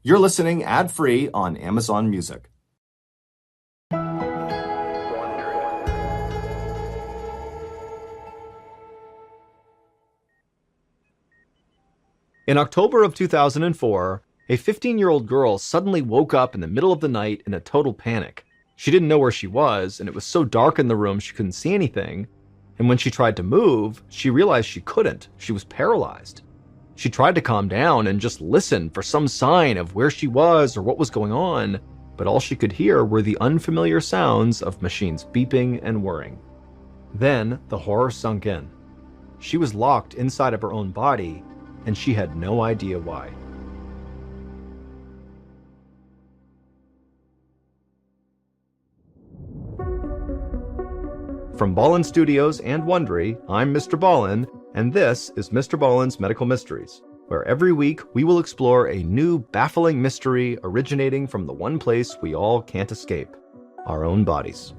You're listening ad-free on Amazon Music. In October of 2004, a 15-year-old girl suddenly woke up in the middle of the night in a total panic. She didn't know where she was, and it was so dark in the room she couldn't see anything. And when she tried to move, she realized she couldn't. She was paralyzed. She tried to calm down and just listen for some sign of where she was or what was going on, but all she could hear were the unfamiliar sounds of machines beeping and whirring. Then the horror sunk in. She was locked inside of her own body, and she had no idea why. From Ballin Studios and Wondery, I'm Mr. Ballin, and this is Mr. Ballen's Medical Mysteries, where every week we will explore a new baffling mystery originating from the one place we all can't escape, our own bodies.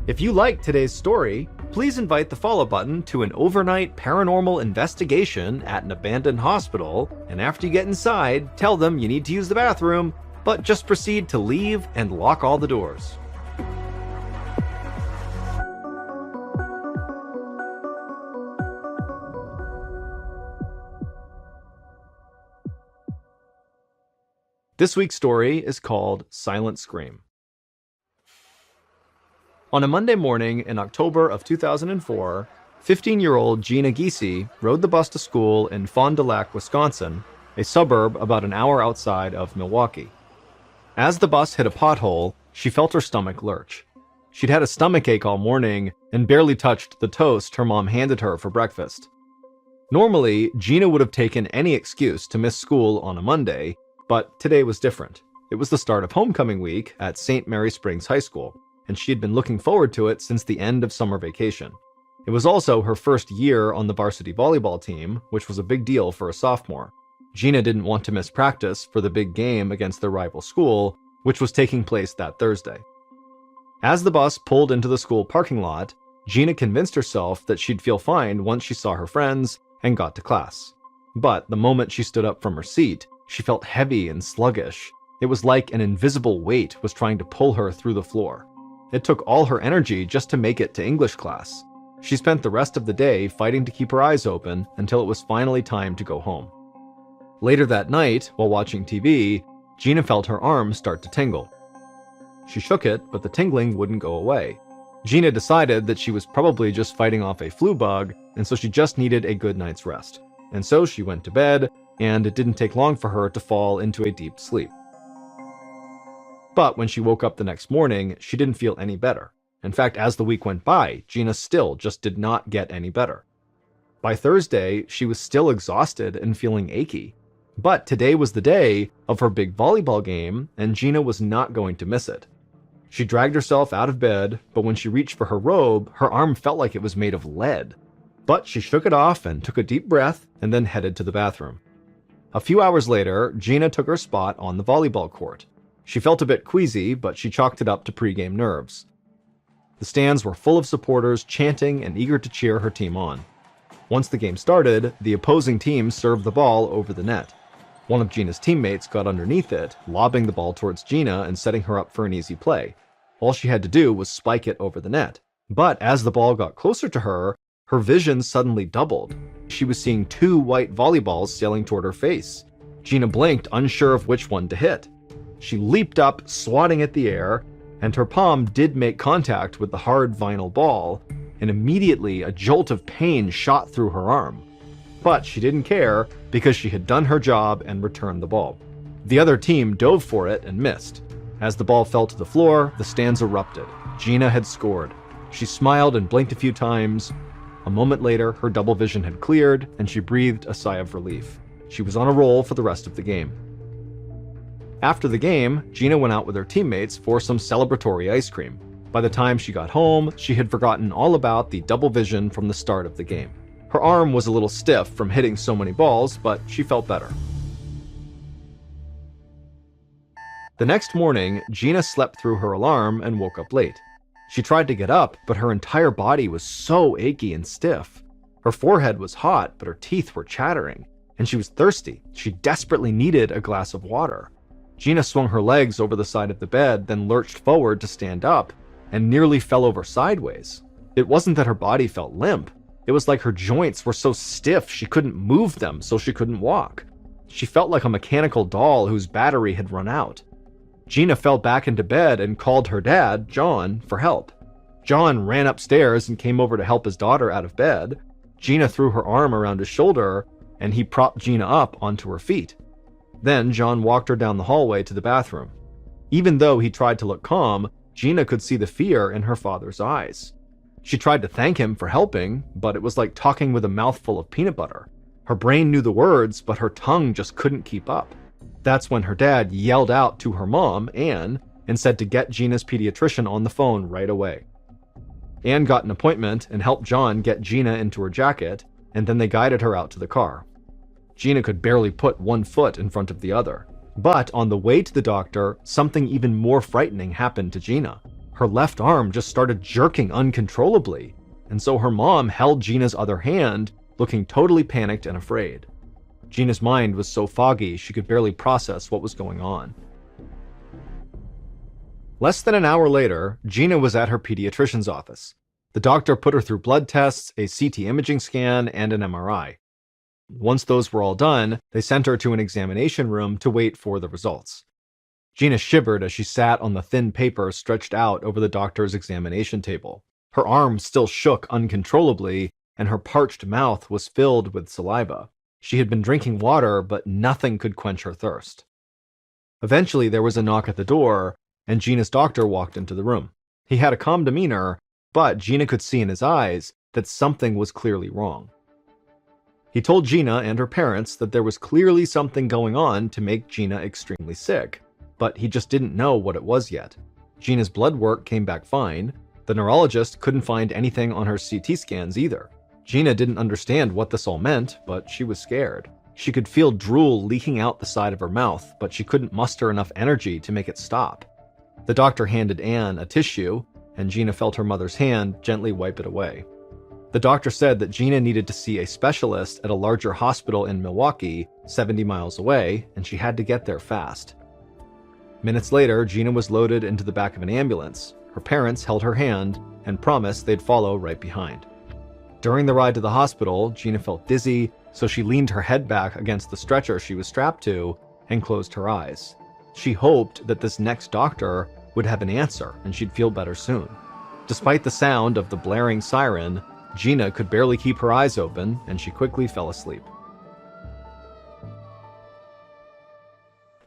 If you like today's story, please invite the follow button to an overnight paranormal investigation at an abandoned hospital, and after you get inside, tell them you need to use the bathroom, but just proceed to leave and lock all the doors. This week's story is called Silent Scream. On a Monday morning in October of 2004, 15-year-old Gina Giese rode the bus to school in Fond du Lac, Wisconsin, a suburb about an hour outside of Milwaukee. As the bus hit a pothole, she felt her stomach lurch. She'd had a stomachache all morning and barely touched the toast her mom handed her for breakfast. Normally, Gina would have taken any excuse to miss school on a Monday, but today was different. It was the start of homecoming week at St. Mary Springs High School, and she had been looking forward to it since the end of summer vacation. It was also her first year on the varsity volleyball team, which was a big deal for a sophomore. Gina didn't want to miss practice for the big game against their rival school, which was taking place that Thursday. As the bus pulled into the school parking lot, Gina convinced herself that she'd feel fine once she saw her friends and got to class. But the moment she stood up from her seat, she felt heavy and sluggish. It was like an invisible weight was trying to pull her through the floor. It took all her energy just to make it to English class. She spent the rest of the day fighting to keep her eyes open until it was finally time to go home. Later that night, while watching TV, Gina felt her arm start to tingle. She shook it, but the tingling wouldn't go away. Gina decided that she was probably just fighting off a flu bug, and so she just needed a good night's rest. And so she went to bed, and it didn't take long for her to fall into a deep sleep. But when she woke up the next morning, she didn't feel any better. In fact, as the week went by, Gina still just did not get any better. By Thursday, she was still exhausted and feeling achy. But today was the day of her big volleyball game, and Gina was not going to miss it. She dragged herself out of bed, but when she reached for her robe, her arm felt like it was made of lead. But she shook it off and took a deep breath, and then headed to the bathroom. A few hours later, Gina took her spot on the volleyball court. She felt a bit queasy, but she chalked it up to pregame nerves. The stands were full of supporters chanting and eager to cheer her team on. Once the game started, the opposing team served the ball over the net. One of Gina's teammates got underneath it, lobbing the ball towards Gina and setting her up for an easy play. All she had to do was spike it over the net. But as the ball got closer to her, her vision suddenly doubled. She was seeing two white volleyballs sailing toward her face. Gina blinked, unsure of which one to hit. She leaped up, swatting at the air, and her palm did make contact with the hard vinyl ball, and immediately a jolt of pain shot through her arm. But she didn't care, because she had done her job and returned the ball. The other team dove for it and missed. As the ball fell to the floor, the stands erupted. Gina had scored. She smiled and blinked a few times. A moment later, her double vision had cleared, and she breathed a sigh of relief. She was on a roll for the rest of the game. After the game, Gina went out with her teammates for some celebratory ice cream. By the time she got home, she had forgotten all about the double vision from the start of the game. Her arm was a little stiff from hitting so many balls, but she felt better. The next morning, Gina slept through her alarm and woke up late. She tried to get up, but her entire body was so achy and stiff. Her forehead was hot, but her teeth were chattering, and she was thirsty. She desperately needed a glass of water. Gina swung her legs over the side of the bed, then lurched forward to stand up, and nearly fell over sideways. It wasn't that her body felt limp. It was like her joints were so stiff she couldn't move them, so she couldn't walk. She felt like a mechanical doll whose battery had run out. Gina fell back into bed and called her dad, John, for help. John ran upstairs and came over to help his daughter out of bed. Gina threw her arm around his shoulder, and he propped Gina up onto her feet. Then John walked her down the hallway to the bathroom. Even though he tried to look calm, Gina could see the fear in her father's eyes. She tried to thank him for helping, but it was like talking with a mouthful of peanut butter. Her brain knew the words, but her tongue just couldn't keep up. That's when her dad yelled out to her mom, Anne, and said to get Gina's pediatrician on the phone right away. Anne got an appointment and helped John get Gina into her jacket, and then they guided her out to the car. Gina could barely put one foot in front of the other. But on the way to the doctor, something even more frightening happened to Gina. Her left arm just started jerking uncontrollably, and so her mom held Gina's other hand, looking totally panicked and afraid. Gina's mind was so foggy she could barely process what was going on. Less than an hour later, Gina was at her pediatrician's office. The doctor put her through blood tests, a CT imaging scan, and an MRI. Once those were all done, they sent her to an examination room to wait for the results. Gina shivered as she sat on the thin paper stretched out over the doctor's examination table. Her arms still shook uncontrollably, and her parched mouth was filled with saliva. She had been drinking water, but nothing could quench her thirst. Eventually, there was a knock at the door, and Gina's doctor walked into the room. He had a calm demeanor, but Gina could see in his eyes that something was clearly wrong. He told Gina and her parents that there was clearly something going on to make Gina extremely sick, but he just didn't know what it was yet. Gina's blood work came back fine. The neurologist couldn't find anything on her CT scans either. Gina didn't understand what this all meant, but she was scared. She could feel drool leaking out the side of her mouth, but she couldn't muster enough energy to make it stop. The doctor handed Anne a tissue, and Gina felt her mother's hand gently wipe it away. The doctor said that Gina needed to see a specialist at a larger hospital in Milwaukee, 70 miles away, and she had to get there fast. Minutes later, Gina was loaded into the back of an ambulance. Her parents held her hand and promised they'd follow right behind. During the ride to the hospital, Gina felt dizzy, so she leaned her head back against the stretcher she was strapped to and closed her eyes. She hoped that this next doctor would have an answer and she'd feel better soon. Despite the sound of the blaring siren, Gina could barely keep her eyes open, and she quickly fell asleep.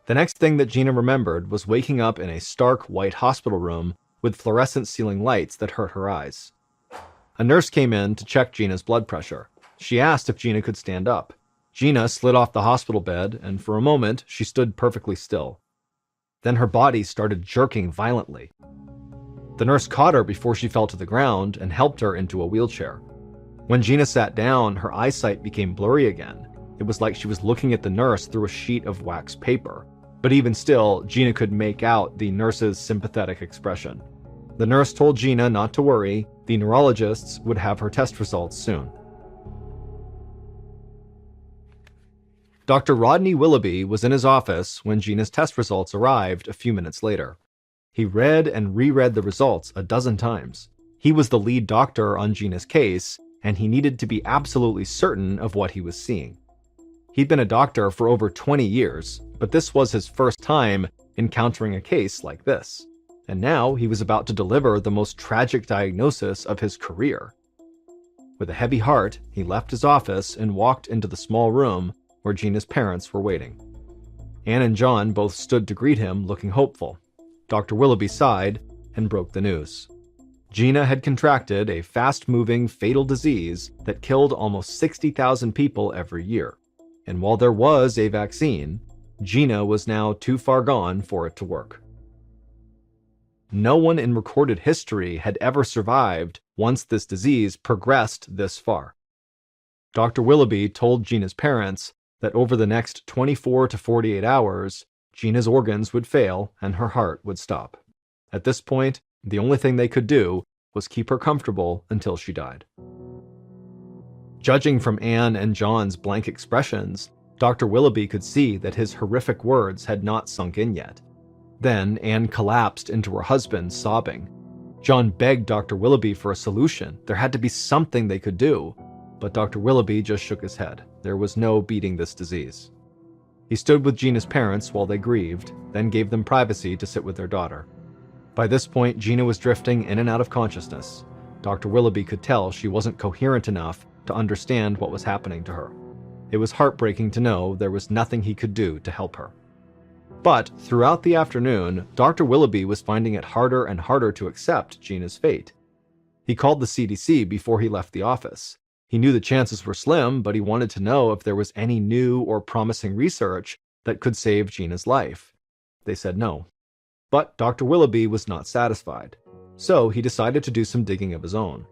The next thing that Gina remembered was waking up in a stark white hospital room with fluorescent ceiling lights that hurt her eyes. A nurse came in to check Gina's blood pressure. She asked if Gina could stand up. Gina slid off the hospital bed, and for a moment, she stood perfectly still. Then her body started jerking violently. The nurse caught her before she fell to the ground and helped her into a wheelchair. When Gina sat down, her eyesight became blurry again. It was like she was looking at the nurse through a sheet of wax paper. But even still, Gina could make out the nurse's sympathetic expression. The nurse told Gina not to worry. The neurologists would have her test results soon. Dr. Rodney Willoughby was in his office when Gina's test results arrived a few minutes later. He read and reread the results a dozen times. He was the lead doctor on Gina's case, and he needed to be absolutely certain of what he was seeing. He'd been a doctor for over 20 years, but this was his first time encountering a case like this. And now he was about to deliver the most tragic diagnosis of his career. With a heavy heart, he left his office and walked into the small room where Gina's parents were waiting. Anne and John both stood to greet him, looking hopeful. Dr. Willoughby sighed and broke the news. Gina had contracted a fast-moving, fatal disease that killed almost 60,000 people every year. And while there was a vaccine, Gina was now too far gone for it to work. No one in recorded history had ever survived once this disease progressed this far. Dr. Willoughby told Gina's parents that over the next 24 to 48 hours, Gina's organs would fail and her heart would stop. At this point, the only thing they could do was keep her comfortable until she died. Judging from Anne and John's blank expressions, Dr. Willoughby could see that his horrific words had not sunk in yet. Then Anne collapsed into her husband, sobbing. John begged Dr. Willoughby for a solution. There had to be something they could do. But Dr. Willoughby just shook his head. There was no beating this disease. He stood with Gina's parents while they grieved, then gave them privacy to sit with their daughter. By this point, Gina was drifting in and out of consciousness. Dr. Willoughby could tell she wasn't coherent enough to understand what was happening to her. It was heartbreaking to know there was nothing he could do to help her. But throughout the afternoon, Dr. Willoughby was finding it harder and harder to accept Gina's fate. He called the CDC before he left the office. He knew the chances were slim, but he wanted to know if there was any new or promising research that could save Gina's life. They said no. But Dr. Willoughby was not satisfied, so he decided to do some digging of his own.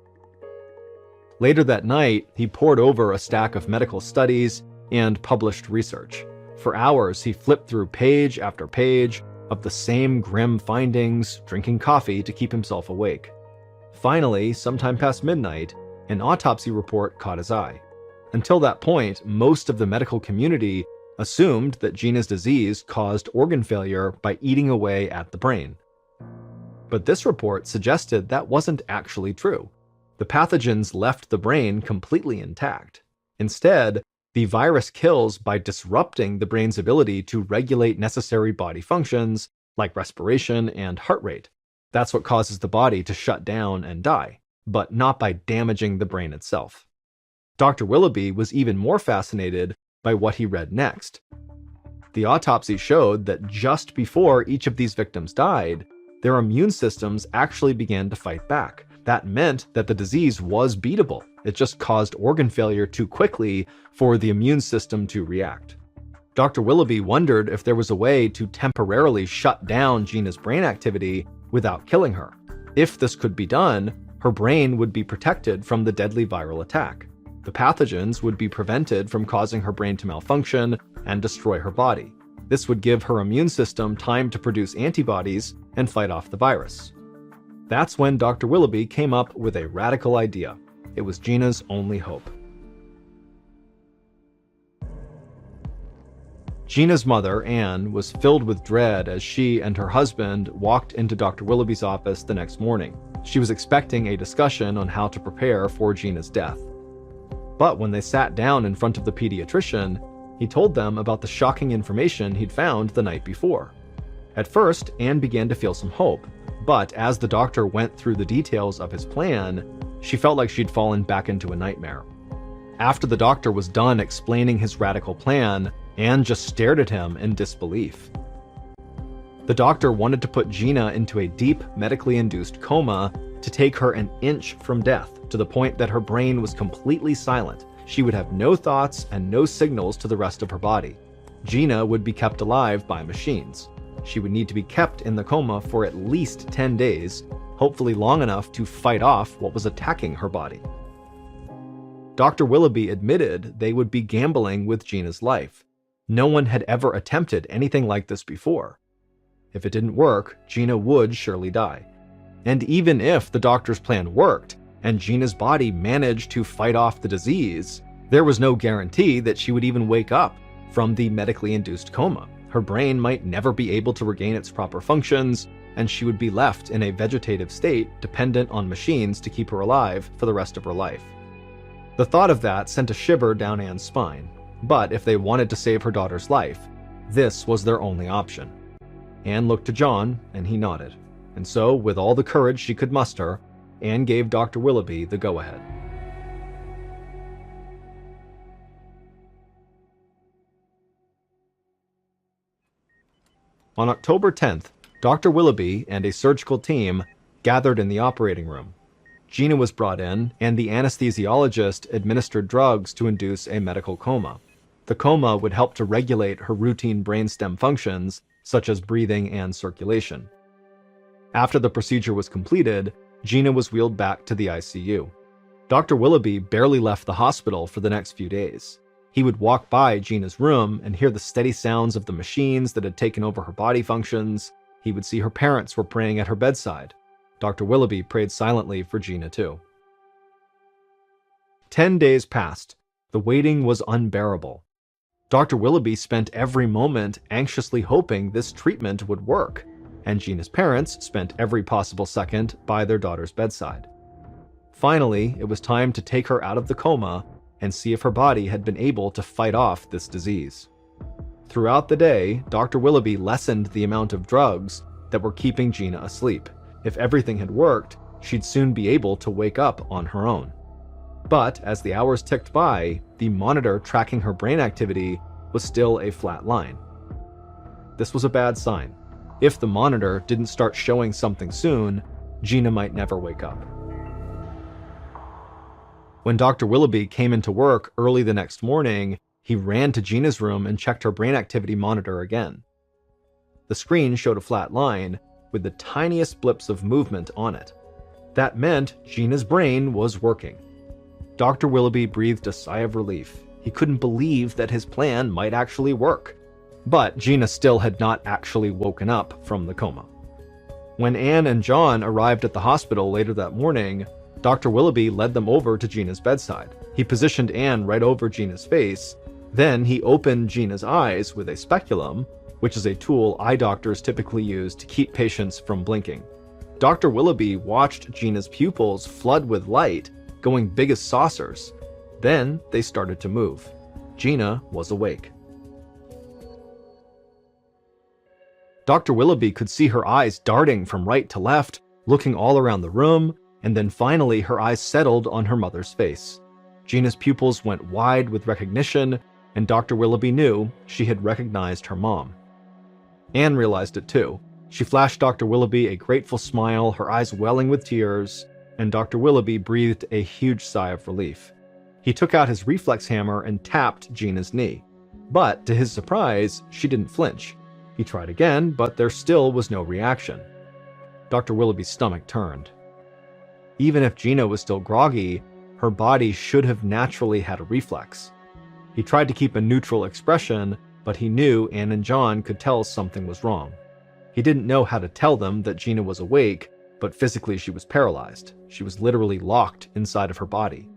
Later that night, he pored over a stack of medical studies and published research. For hours, he flipped through page after page of the same grim findings, drinking coffee to keep himself awake. Finally, sometime past midnight, an autopsy report caught his eye. Until that point, most of the medical community assumed that Gina's disease caused organ failure by eating away at the brain. But this report suggested that wasn't actually true. The pathogens left the brain completely intact. Instead, the virus kills by disrupting the brain's ability to regulate necessary body functions like respiration and heart rate. That's what causes the body to shut down and die, but not by damaging the brain itself. Dr. Willoughby was even more fascinated by what he read next. The autopsy showed that just before each of these victims died, their immune systems actually began to fight back. That meant that the disease was beatable. It just caused organ failure too quickly for the immune system to react. Dr. Willoughby wondered if there was a way to temporarily shut down Gina's brain activity without killing her. If this could be done, her brain would be protected from the deadly viral attack. The pathogens would be prevented from causing her brain to malfunction and destroy her body. This would give her immune system time to produce antibodies and fight off the virus. That's when Dr. Willoughby came up with a radical idea. It was Gina's only hope. Gina's mother, Anne, was filled with dread as she and her husband walked into Dr. Willoughby's office the next morning. She was expecting a discussion on how to prepare for Gina's death. But when they sat down in front of the pediatrician, he told them about the shocking information he'd found the night before. At first, Anne began to feel some hope, but as the doctor went through the details of his plan, she felt like she'd fallen back into a nightmare. After the doctor was done explaining his radical plan, Anne just stared at him in disbelief. The doctor wanted to put Gina into a deep, medically induced coma to take her an inch from death, to the point that her brain was completely silent. She would have no thoughts and no signals to the rest of her body. Gina would be kept alive by machines. She would need to be kept in the coma for at least 10 days, hopefully long enough to fight off what was attacking her body. Dr. Willoughby admitted they would be gambling with Gina's life. No one had ever attempted anything like this before. If it didn't work, Gina would surely die. And even if the doctor's plan worked, and Gina's body managed to fight off the disease, there was no guarantee that she would even wake up from the medically induced coma. Her brain might never be able to regain its proper functions, and she would be left in a vegetative state dependent on machines to keep her alive for the rest of her life. The thought of that sent a shiver down Anne's spine, but if they wanted to save her daughter's life, this was their only option. Anne looked to John, and he nodded. And so, with all the courage she could muster, Anne gave Dr. Willoughby the go-ahead. On October 10th, Dr. Willoughby and a surgical team gathered in the operating room. Gina was brought in, and the anesthesiologist administered drugs to induce a medical coma. The coma would help to regulate her routine brainstem functions, such as breathing and circulation. After the procedure was completed, Gina was wheeled back to the ICU. Dr. Willoughby barely left the hospital for the next few days. He would walk by Gina's room and hear the steady sounds of the machines that had taken over her body functions. He would see her parents were praying at her bedside. Dr. Willoughby prayed silently for Gina too. 10 days passed. The waiting was unbearable. Dr. Willoughby spent every moment anxiously hoping this treatment would work, and Gina's parents spent every possible second by their daughter's bedside. Finally, it was time to take her out of the coma and see if her body had been able to fight off this disease. Throughout the day, Dr. Willoughby lessened the amount of drugs that were keeping Gina asleep. If everything had worked, she'd soon be able to wake up on her own. But as the hours ticked by, the monitor tracking her brain activity was still a flat line. This was a bad sign. If the monitor didn't start showing something soon, Gina might never wake up. When Dr. Willoughby came into work early the next morning, he ran to Gina's room and checked her brain activity monitor again. The screen showed a flat line with the tiniest blips of movement on it. That meant Gina's brain was working. Dr. Willoughby breathed a sigh of relief. He couldn't believe that his plan might actually work. But Gina still had not actually woken up from the coma. When Anne and John arrived at the hospital later that morning, Dr. Willoughby led them over to Gina's bedside. He positioned Anne right over Gina's face. Then he opened Gina's eyes with a speculum, which is a tool eye doctors typically use to keep patients from blinking. Dr. Willoughby watched Gina's pupils flood with light, going big as saucers. Then they started to move. Gina was awake. Dr. Willoughby could see her eyes darting from right to left, looking all around the room, and then finally her eyes settled on her mother's face. Gina's pupils went wide with recognition, and Dr. Willoughby knew she had recognized her mom. Anne realized it too. She flashed Dr. Willoughby a grateful smile, her eyes welling with tears, and Dr. Willoughby breathed a huge sigh of relief. He took out his reflex hammer and tapped Gina's knee. But to his surprise, she didn't flinch. He tried again, but there still was no reaction. Dr. Willoughby's stomach turned. Even if Gina was still groggy, her body should have naturally had a reflex. He tried to keep a neutral expression, but he knew Anne and John could tell something was wrong. He didn't know how to tell them that Gina was awake, but physically she was paralyzed. She was literally locked inside of her body.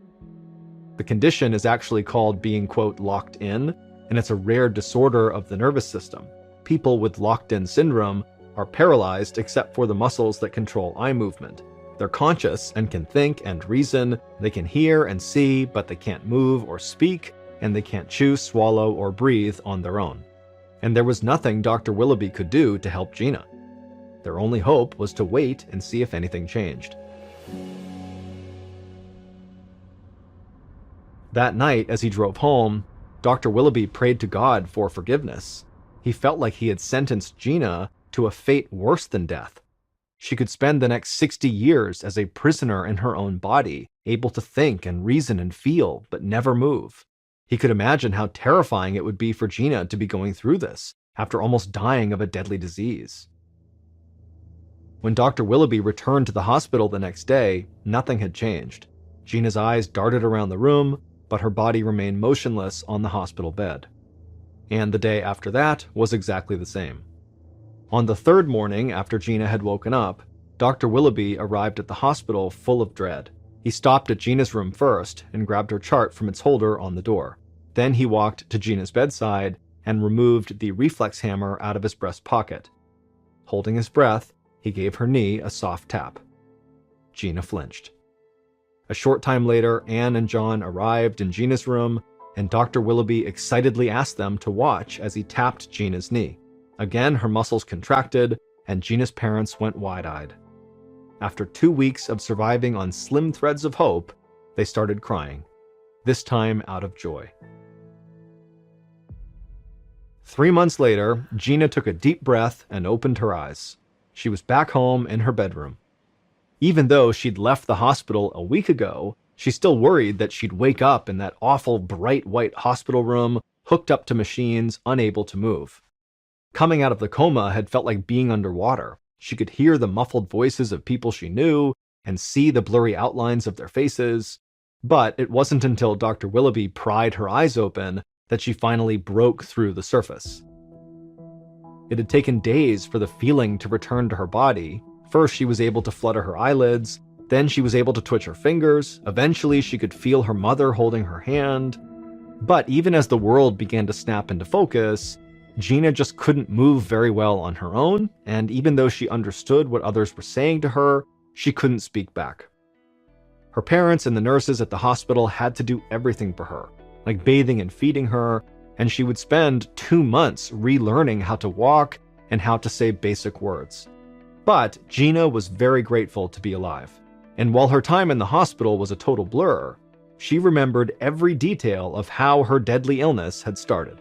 The condition is actually called being, quote, locked in, and it's a rare disorder of the nervous system. People with locked-in syndrome are paralyzed except for the muscles that control eye movement. They're conscious and can think and reason. They can hear and see, but they can't move or speak, and they can't chew, swallow, or breathe on their own. And there was nothing Dr. Willoughby could do to help Gina. Their only hope was to wait and see if anything changed. That night, as he drove home, Dr. Willoughby prayed to God for forgiveness. He felt like he had sentenced Gina to a fate worse than death. She could spend the next 60 years as a prisoner in her own body, able to think and reason and feel, but never move. He could imagine how terrifying it would be for Gina to be going through this, after almost dying of a deadly disease. When Dr. Willoughby returned to the hospital the next day, nothing had changed. Gina's eyes darted around the room, but her body remained motionless on the hospital bed. And the day after that was exactly the same. On the third morning after Gina had woken up, Dr. Willoughby arrived at the hospital full of dread. He stopped at Gina's room first and grabbed her chart from its holder on the door. Then he walked to Gina's bedside and removed the reflex hammer out of his breast pocket. Holding his breath, he gave her knee a soft tap. Gina flinched. A short time later, Anne and John arrived in Gina's room, and Dr. Willoughby excitedly asked them to watch as he tapped Gina's knee. Again, her muscles contracted, and Gina's parents went wide-eyed. After 2 weeks of surviving on slim threads of hope, they started crying, this time out of joy. 3 months later, Gina took a deep breath and opened her eyes. She was back home in her bedroom. Even though she'd left the hospital a week ago, she still worried that she'd wake up in that awful bright white hospital room, hooked up to machines, unable to move. Coming out of the coma had felt like being underwater. She could hear the muffled voices of people she knew and see the blurry outlines of their faces. But it wasn't until Dr. Willoughby pried her eyes open that she finally broke through the surface. It had taken days for the feeling to return to her body. First, she was able to flutter her eyelids. Then she was able to twitch her fingers. Eventually, she could feel her mother holding her hand. But even as the world began to snap into focus, Gina just couldn't move very well on her own, and even though she understood what others were saying to her, she couldn't speak back. Her parents and the nurses at the hospital had to do everything for her, like bathing and feeding her, and she would spend 2 months relearning how to walk and how to say basic words. But Gina was very grateful to be alive, and while her time in the hospital was a total blur, she remembered every detail of how her deadly illness had started.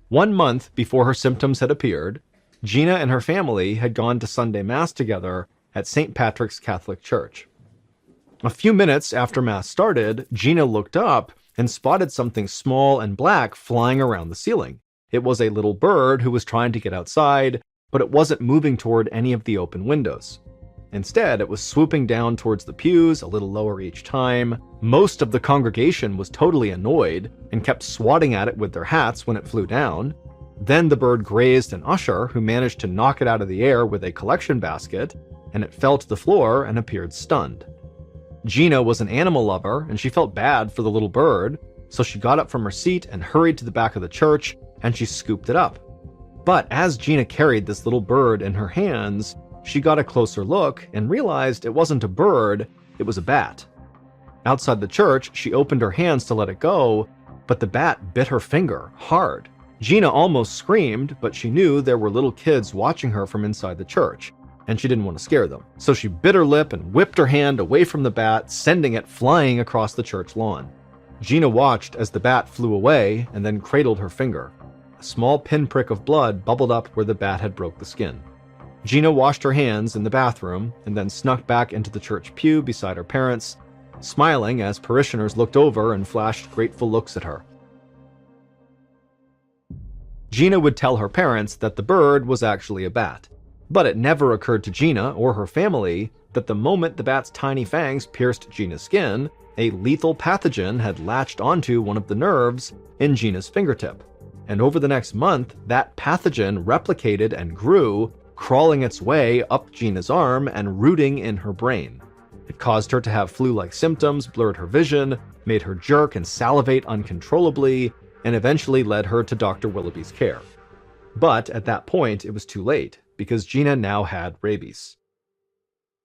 One month before her symptoms had appeared, Gina and her family had gone to Sunday Mass together at St. Patrick's Catholic Church. A few minutes after Mass started, Gina looked up and spotted something small and black flying around the ceiling. It was a little bird who was trying to get outside, but it wasn't moving toward any of the open windows. Instead, it was swooping down towards the pews, a little lower each time. Most of the congregation was totally annoyed and kept swatting at it with their hats when it flew down. Then the bird grazed an usher who managed to knock it out of the air with a collection basket, and it fell to the floor and appeared stunned. Gina was an animal lover, and she felt bad for the little bird, so she got up from her seat and hurried to the back of the church, and she scooped it up. But as Gina carried this little bird in her hands, she got a closer look and realized it wasn't a bird, it was a bat. Outside the church, she opened her hands to let it go, but the bat bit her finger hard. Gina almost screamed, but she knew there were little kids watching her from inside the church, and she didn't want to scare them. So she bit her lip and whipped her hand away from the bat, sending it flying across the church lawn. Gina watched as the bat flew away and then cradled her finger. A small pinprick of blood bubbled up where the bat had broke the skin. Gina washed her hands in the bathroom and then snuck back into the church pew beside her parents, smiling as parishioners looked over and flashed grateful looks at her. Gina would tell her parents that the bird was actually a bat, but it never occurred to Gina or her family that the moment the bat's tiny fangs pierced Gina's skin, a lethal pathogen had latched onto one of the nerves in Gina's fingertip. And over the next month, that pathogen replicated and grew, crawling its way up Gina's arm and rooting in her brain. It caused her to have flu-like symptoms, blurred her vision, made her jerk and salivate uncontrollably, and eventually led her to Dr. Willoughby's care. But at that point, it was too late, because Gina now had rabies.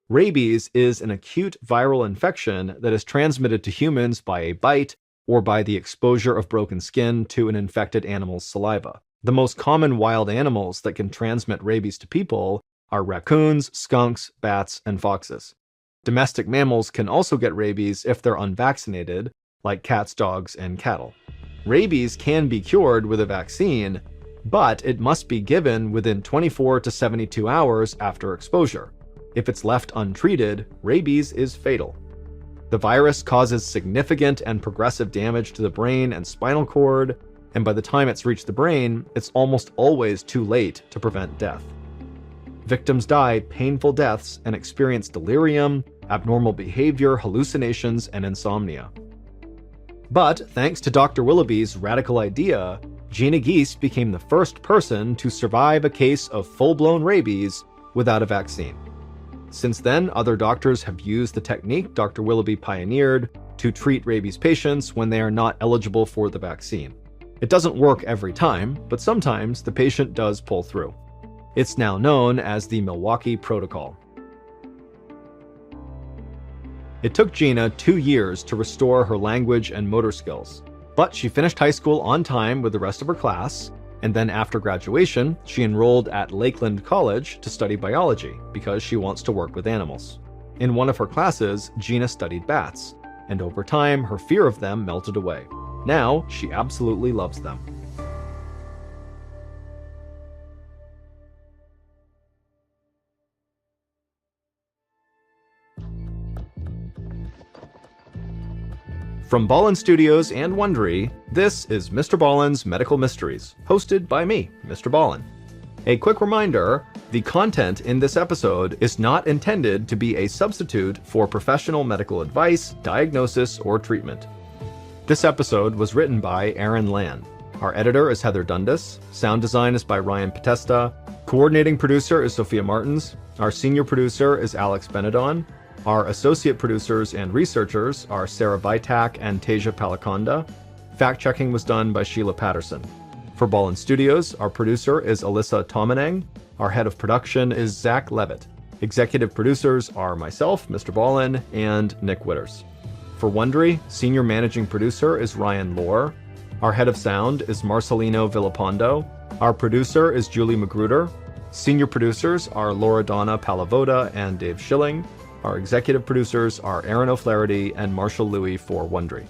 Rabies is an acute viral infection that is transmitted to humans by a bite or by the exposure of broken skin to an infected animal's saliva. The most common wild animals that can transmit rabies to people are raccoons, skunks, bats, and foxes. Domestic mammals can also get rabies if they're unvaccinated, like cats, dogs, and cattle. Rabies can be cured with a vaccine, but it must be given within 24 to 72 hours after exposure. If it's left untreated, rabies is fatal. The virus causes significant and progressive damage to the brain and spinal cord, and by the time it's reached the brain, it's almost always too late to prevent death. Victims die painful deaths and experience delirium, abnormal behavior, hallucinations, and insomnia. But thanks to Dr. Willoughby's radical idea, Gina Giese became the first person to survive a case of full-blown rabies without a vaccine. Since then, other doctors have used the technique Dr. Willoughby pioneered to treat rabies patients when they are not eligible for the vaccine. It doesn't work every time, but sometimes the patient does pull through. It's now known as the Milwaukee Protocol. It took Gina 2 years to restore her language and motor skills, but she finished high school on time with the rest of her class, and then after graduation, she enrolled at Lakeland College to study biology because she wants to work with animals. In one of her classes, Gina studied bats, and over time, her fear of them melted away. Now, she absolutely loves them. From Ballin Studios and Wondery, this is Mr. Ballen's Medical Mysteries, hosted by me, Mr. Ballen. A quick reminder, the content in this episode is not intended to be a substitute for professional medical advice, diagnosis, or treatment. This episode was written by Aaron Lan. Our editor is Heather Dundas. Sound design is by Ryan Potesta. Coordinating producer is Sophia Martins. Our senior producer is Alex Benedon. Our associate producers and researchers are Sarah Vitak and Tasia Palakonda. Fact-checking was done by Sheila Patterson. For Ballin Studios, our producer is Alyssa Tomanang. Our head of production is Zach Levitt. Executive producers are myself, Mr. Ballen, and Nick Witters. For Wondery, senior managing producer is Ryan Lohr. Our head of sound is Marcelino Villapando. Our producer is Julie Magruder. Senior producers are Laura Donna Palavoda and Dave Schilling. Our executive producers are Aaron O'Flaherty and Marshall Louis for Wondery.